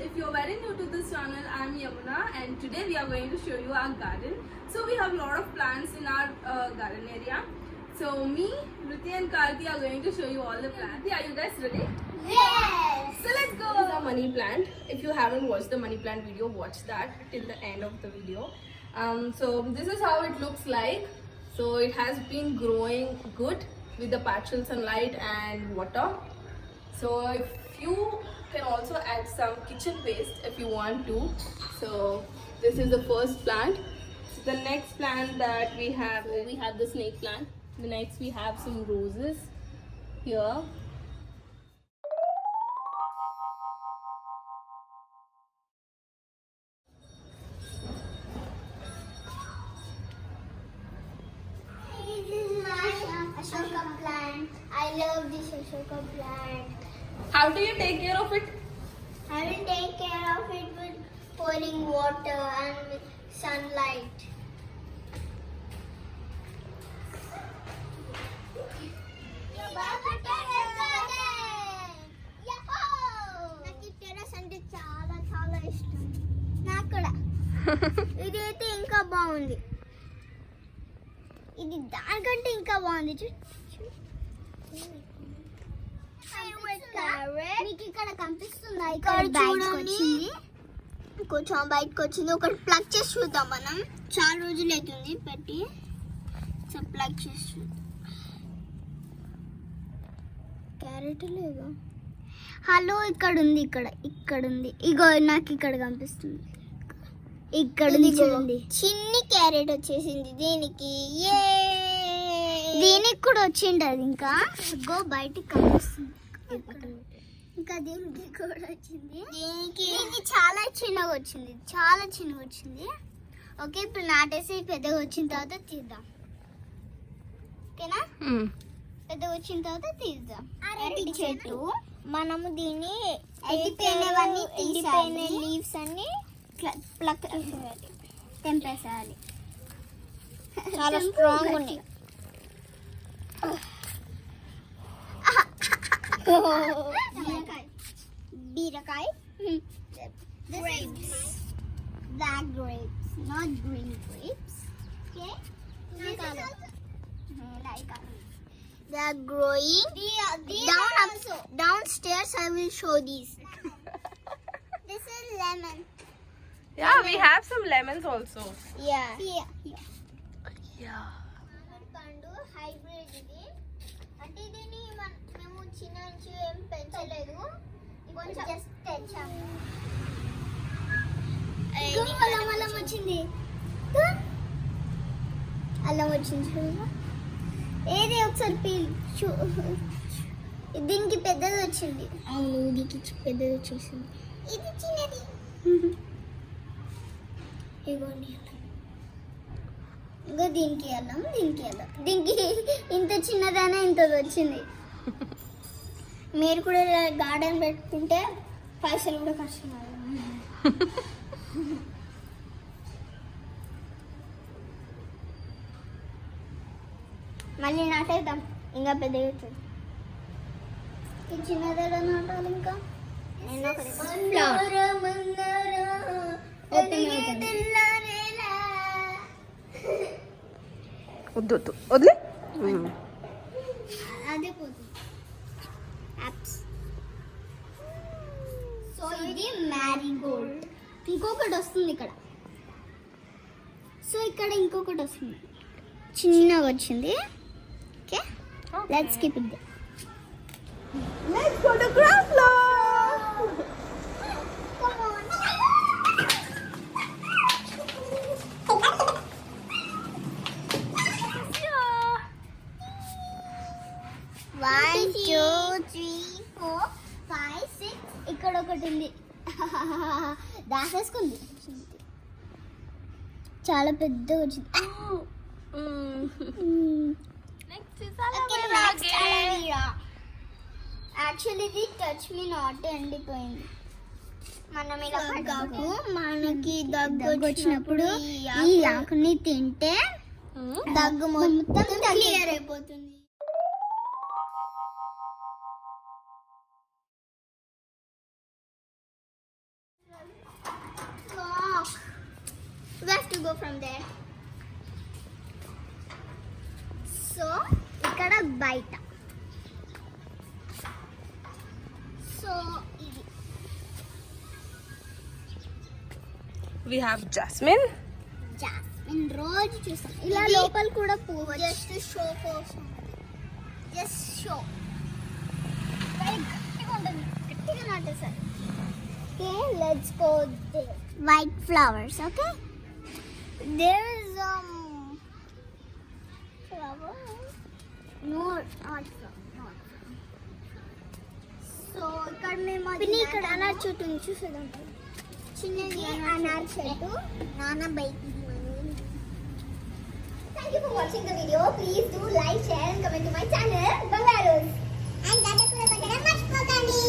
if you're very new to this channel, I'm Yamuna and today we are going to show you our garden. So we have a lot of plants in our garden area. So me, Ruti and Karthi are going to show you all the plants. Are you guys ready? Yes! So let's go! This is our money plant. If you haven't watched the money plant video, watch that till the end of the video. So this is how it looks like. So it has been growing good with the partial sunlight and water. So if you can also add some kitchen waste if you want to. So this is the first plant. So the next plant that we have the snake plant. The next we have some roses here. Ashoka plant. I love this Ashoka plant. How do you take care of it? I will take care of it with pouring water and with sunlight. నాకు terrace అంటే చాలా చాలా ఇష్టం. నాకు కూడా. ఇదైతే ఇంకా బాగుంది. ఇది దానికంటే ఇంకా బాగుంది. మీకు ఇక్కడ కనిపిస్తుందా? ఇక్కడ చూడండి, కొంచెం బయటకు వచ్చింది. ఒకటి ప్లగ్ చేసి చూద్దాం. మనం చాలా రోజులు అవుతుంది పెట్టి. సో ప్లగ్ చేసి చూద్దాం. క్యారెట్ లేదు. హలో, ఇక్కడ ఉంది. ఇక్కడ ఉంది. ఇగో నాకు ఇక్కడ కనిపిస్తుంది. ఇక్కడ చూడండి, చిన్ని క్యారెట్ వచ్చేసింది దీనికి. దీనికి కూడా వచ్చిండదు. ఇంకా గో బయటికి కనిపిస్తుంది. ఇంకా దీనికి కూడా వచ్చింది. దీనికి చాలా చిన్నగా వచ్చింది. ఓకే, ఇప్పుడు నాటేసి పెద్దగా వచ్చిన తర్వాత తీద్దాం. ఓకేనా? పెద్దగా వచ్చిన తర్వాత తీద్దాం. అరటి చెట్టు మనము దీన్ని ఎండిపోయిన లీవ్స్ అన్ని ప్లక్ చేసేయాలి, తెంపేసేయాలి. చాలా స్ట్రాంగ్ ఉన్నాయి. బీరకాయ, grapes, black grapes, not green grapes. Okay, they are growing. Downstairs I will show these. This is lemon. Yeah, we have some lemons also. Yeah. Yeah. పండు హైబ్రిడ్ ఇది. అంటే దీన్ని మేము చిన్న నుంచి ఏం పెంచలేదు, కొంచెం జస్ట్ తెచ్చాము. అల్లం వచ్చింది. అల్లం వచ్చింది చూడు. ఏది ఒకసారి దీనికి పెద్దది వచ్చింది. అవును, దీనికి పెద్దది వచ్చేసింది. ఇది చిన్నది. ఇగోండి, ఇంకా దీనికి వెళ్ళాం. దీనికి ఇంత చిన్నదైనా ఇంత వచ్చింది. మీరు కూడా గార్డెన్ పెట్టుకుంటే పైసలు కూడా కష్టం. మళ్ళీ నాటేద్దాం. ఇంకా పెద్దగా అవుతుంది. ఈ చిన్నదైనా నాటాలి. ఇంకా వదిలే అదే పోతుంది. సో ఇది మ్యారీగోల్డ్. ఇంకొకటి వస్తుంది ఇక్కడ. సో ఇక్కడ ఇంకొకటి వస్తుంది, చిన్నగా వచ్చింది. Okay, let's keep it there. Let's go to ground floor. One, two, three, four, five, six. ఇక్కడ ఒకటి ఉంది. దాసేసుకుంది. చాలా పెద్దగా వచ్చింది. Next is aloe vera. Actually ఇది టచ్ మీ నాట్ ఎండిపోయింది. మనం ఇలా మనకి దగ్గు వచ్చినప్పుడు ఈ ఆకుని తింటే దగ్గు మొత్తం క్లియర్ అయిపోతుంది. to go from there. So, ఇక్కడ బయట. So, ఇది. We have jasmine. జాస్మిన్ రోజు చూస్తాం. ఇలా లోపల కూడా పువ్వు. జస్ట్ షో కోసం. Just show. గట్టిగా ఉంటుంది. గట్టిగా నాటేసారు. Okay, let's go there. White flowers, okay? There is flower. No, not flower. So, ఇక్కడ మేము పిన్ని ఇక్కడ అనార్ చెట్టు చూసేదాం. చిన్నది అనార్ చెట్టు. నాన్న బైక్ ఇది మనది. Thank you for watching the video. Please do like, share and comment to my channel, Bangaru. And that కూడా కొట్టడం మర్చిపోకండి.